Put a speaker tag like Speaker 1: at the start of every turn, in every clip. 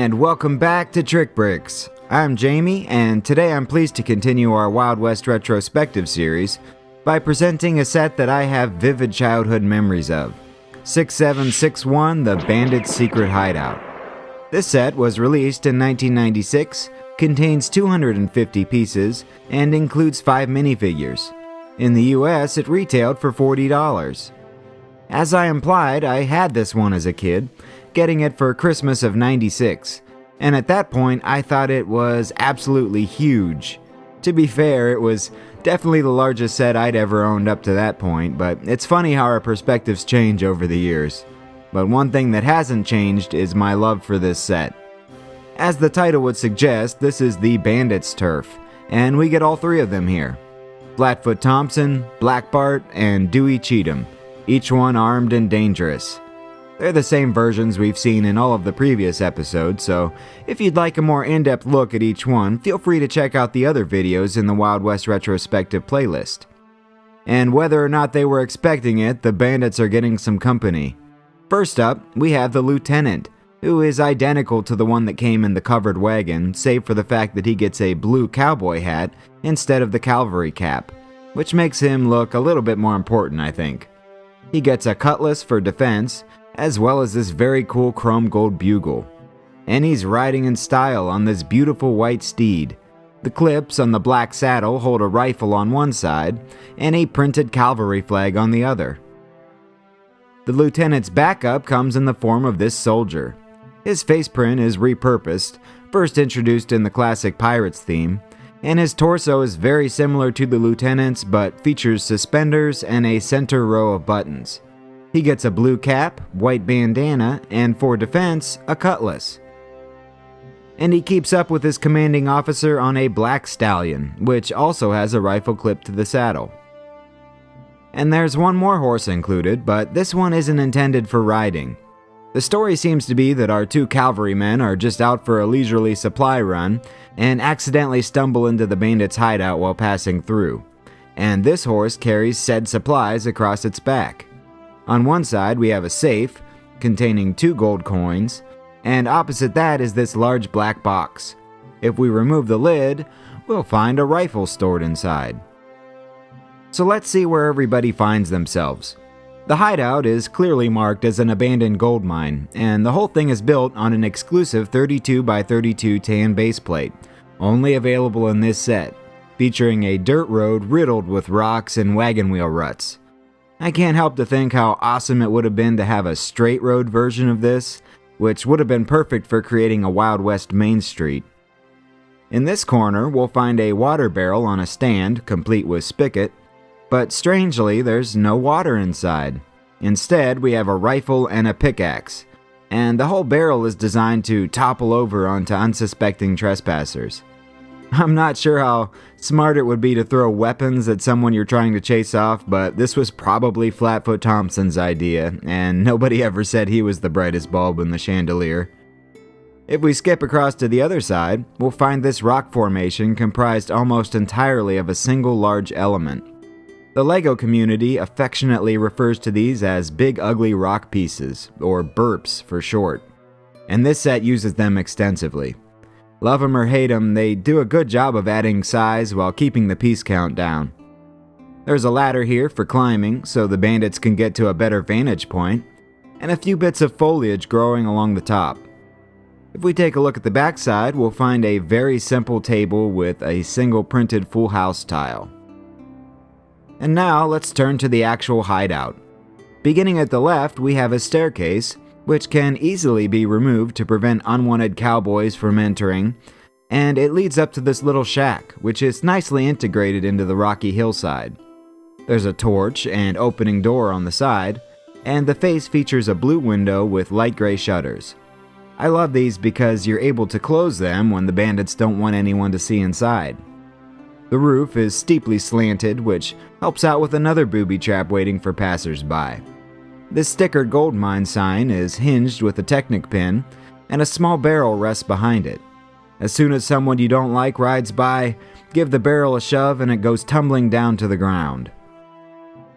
Speaker 1: And welcome back to TrikBrix. I'm Jamie, and today I'm pleased to continue our Wild West Retrospective series by presenting a set that I have vivid childhood memories of. 6761, the Bandit's Secret Hideout. This set was released in 1996, contains 250 pieces, and includes 5 minifigures. In the US, it retailed for $40. As I implied, I had this one as a kid, getting it for Christmas of '96, and at that point I thought it was absolutely huge. To be fair, it was definitely the largest set I'd ever owned up to that point, but it's funny how our perspectives change over the years. But one thing that hasn't changed is my love for this set. As the title would suggest, this is the Bandit's turf, and we get all 3 of them here. Flatfoot Thompson, Black Bart, and Dewey Cheatham, each one armed and dangerous. They're the same versions we've seen in all of the previous episodes, so if you'd like a more in-depth look at each one, feel free to check out the other videos in the Wild West Retrospective playlist. And whether or not they were expecting it, the bandits are getting some company. First up, we have the Lieutenant, who is identical to the one that came in the covered wagon, save for the fact that he gets a blue cowboy hat instead of the cavalry cap, which makes him look a little bit more important, I think. He gets a cutlass for defense, as well as this very cool chrome gold bugle. And he's riding in style on this beautiful white steed. The clips on the black saddle hold a rifle on one side, and a printed cavalry flag on the other. The lieutenant's backup comes in the form of this soldier. His faceprint is repurposed, first introduced in the classic Pirates theme, and his torso is very similar to the lieutenant's but features suspenders and a center row of buttons. He gets a blue cap, white bandana, and for defense, a cutlass. And he keeps up with his commanding officer on a black stallion, which also has a rifle clipped to the saddle. And there's one more horse included, but this one isn't intended for riding. The story seems to be that our 2 cavalrymen are just out for a leisurely supply run and accidentally stumble into the bandit's hideout while passing through. And this horse carries said supplies across its back. On one side we have a safe containing 2 gold coins, and opposite that is this large black box. If we remove the lid, we'll find a rifle stored inside. So let's see where everybody finds themselves. The hideout is clearly marked as an abandoned gold mine, and the whole thing is built on an exclusive 32x32 tan base plate, only available in this set, featuring a dirt road riddled with rocks and wagon wheel ruts. I can't help to think how awesome it would have been to have a straight road version of this, which would have been perfect for creating a Wild West Main Street. In this corner, we'll find a water barrel on a stand, complete with spigot, but strangely, there's no water inside. Instead, we have a rifle and a pickaxe, and the whole barrel is designed to topple over onto unsuspecting trespassers. I'm not sure how smart it would be to throw weapons at someone you're trying to chase off, but this was probably Flatfoot Thompson's idea, and nobody ever said he was the brightest bulb in the chandelier. If we skip across to the other side, we'll find this rock formation comprised almost entirely of a single large element. The LEGO community affectionately refers to these as big ugly rock pieces, or burps for short, and this set uses them extensively. Love 'em or hate 'em, they do a good job of adding size while keeping the piece count down. There's a ladder here for climbing so the bandits can get to a better vantage point, and a few bits of foliage growing along the top. If we take a look at the backside, we'll find a very simple table with a single printed full house tile. And now let's turn to the actual hideout. Beginning at the left, we have a staircase, which can easily be removed to prevent unwanted cowboys from entering, and it leads up to this little shack, which is nicely integrated into the rocky hillside. There's a torch and opening door on the side, and the face features a blue window with light gray shutters. I love these because you're able to close them when the bandits don't want anyone to see inside. The roof is steeply slanted, which helps out with another booby trap waiting for passers-by. This stickered gold mine sign is hinged with a Technic pin, and a small barrel rests behind it. As soon as someone you don't like rides by, give the barrel a shove and it goes tumbling down to the ground.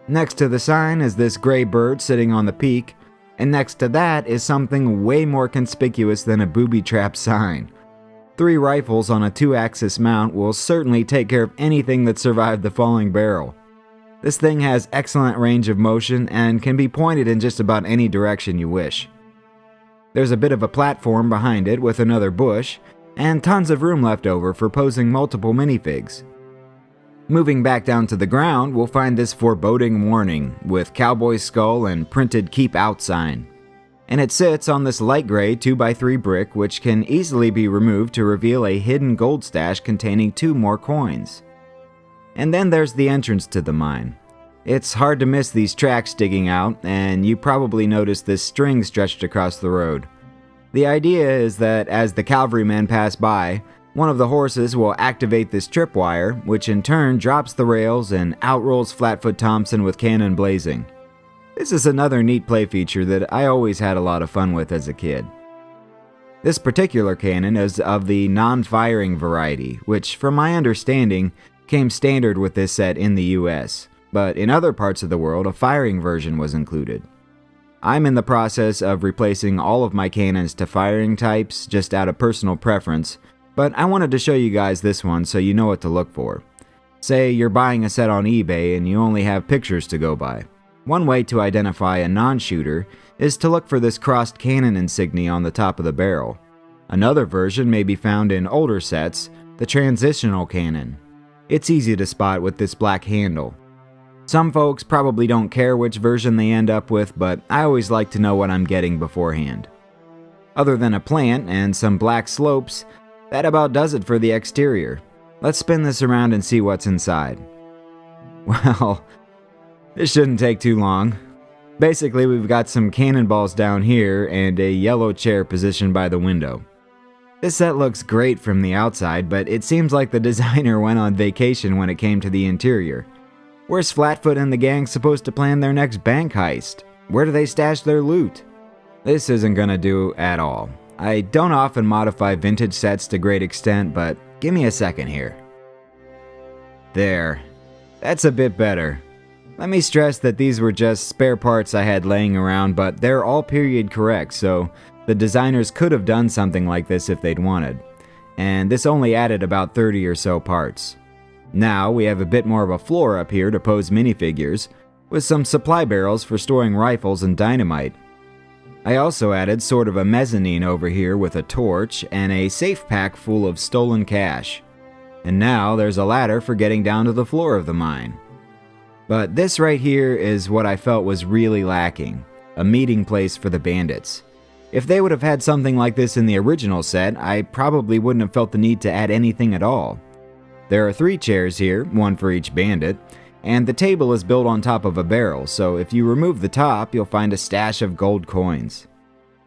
Speaker 1: Next to the sign is this gray bird sitting on the peak, and next to that is something way more conspicuous than a booby-trap sign. 3 rifles on a 2-axis mount will certainly take care of anything that survived the falling barrel. This thing has excellent range of motion and can be pointed in just about any direction you wish. There's a bit of a platform behind it with another bush, and tons of room left over for posing multiple minifigs. Moving back down to the ground, we'll find this foreboding warning with cowboy skull and printed "Keep Out" sign. And it sits on this light gray 2x3 brick which can easily be removed to reveal a hidden gold stash containing 2 more coins. And then there's the entrance to the mine. It's hard to miss these tracks sticking out, and you probably noticed this string stretched across the road. The idea is that as the cavalrymen pass by, one of the horses will activate this tripwire, which in turn drops the rails and outrolls Flatfoot Thompson with cannon blazing. This is another neat play feature that I always had a lot of fun with as a kid. This particular cannon is of the non-firing variety, which from my understanding came standard with this set in the US, but in other parts of the world a firing version was included. I'm in the process of replacing all of my cannons to firing types just out of personal preference, but I wanted to show you guys this one so you know what to look for. Say you're buying a set on eBay and you only have pictures to go by. One way to identify a non-shooter is to look for this crossed cannon insignia on the top of the barrel. Another version may be found in older sets, the transitional cannon. It's easy to spot with this black handle. Some folks probably don't care which version they end up with, but I always like to know what I'm getting beforehand. Other than a plant and some black slopes, that about does it for the exterior. Let's spin this around and see what's inside. Well, this shouldn't take too long. Basically, we've got some cannonballs down here and a yellow chair positioned by the window. This set looks great from the outside, but it seems like the designer went on vacation when it came to the interior. Where's Flatfoot and the gang supposed to plan their next bank heist? Where do they stash their loot? This isn't gonna do at all. I don't often modify vintage sets to great extent, but give me a second here. There. That's a bit better. Let me stress that these were just spare parts I had laying around, but they're all period correct, so the designers could have done something like this if they'd wanted. And this only added about 30 or so parts. Now we have a bit more of a floor up here to pose minifigures, with some supply barrels for storing rifles and dynamite. I also added sort of a mezzanine over here with a torch and a safe pack full of stolen cash. And now there's a ladder for getting down to the floor of the mine. But this right here is what I felt was really lacking, a meeting place for the bandits. If they would have had something like this in the original set, I probably wouldn't have felt the need to add anything at all. There are 3 chairs here, one for each bandit, and the table is built on top of a barrel, so if you remove the top, you'll find a stash of gold coins.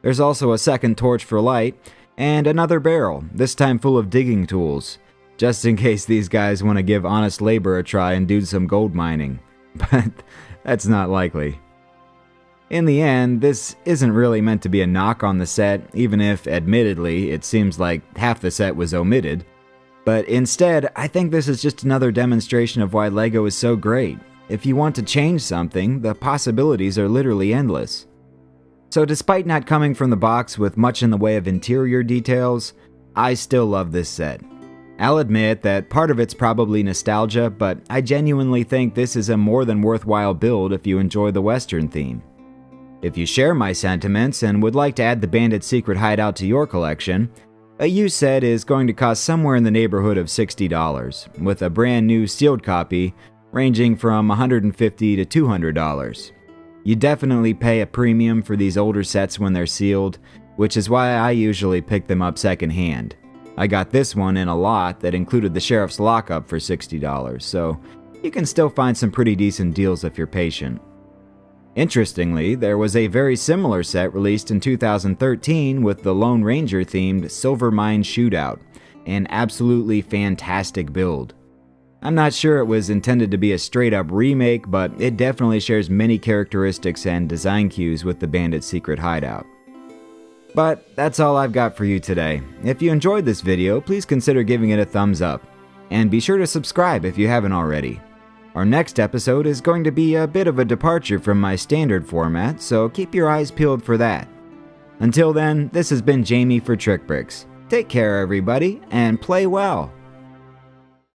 Speaker 1: There's also a second torch for light, and another barrel, this time full of digging tools, just in case these guys want to give honest labor a try and do some gold mining. But that's not likely. In the end, this isn't really meant to be a knock on the set, even if, admittedly, it seems like half the set was omitted. But instead, I think this is just another demonstration of why LEGO is so great. If you want to change something, the possibilities are literally endless. So despite not coming from the box with much in the way of interior details, I still love this set. I'll admit that part of it's probably nostalgia, but I genuinely think this is a more than worthwhile build if you enjoy the Western theme. If you share my sentiments and would like to add the Bandit Secret Hideout to your collection, a used set is going to cost somewhere in the neighborhood of $60, with a brand new sealed copy ranging from $150 to $200. You definitely pay a premium for these older sets when they're sealed, which is why I usually pick them up secondhand. I got this one in a lot that included the sheriff's lockup for $60, so you can still find some pretty decent deals if you're patient. Interestingly, there was a very similar set released in 2013 with the Lone Ranger themed Silver Mine Shootout, an absolutely fantastic build. I'm not sure it was intended to be a straight up remake, but it definitely shares many characteristics and design cues with the Bandit Secret Hideout. But that's all I've got for you today. If you enjoyed this video, please consider giving it a thumbs up. And be sure to subscribe if you haven't already. Our next episode is going to be a bit of a departure from my standard format, so keep your eyes peeled for that. Until then, this has been Jamie for TrikBrix. Take care everybody, and play well!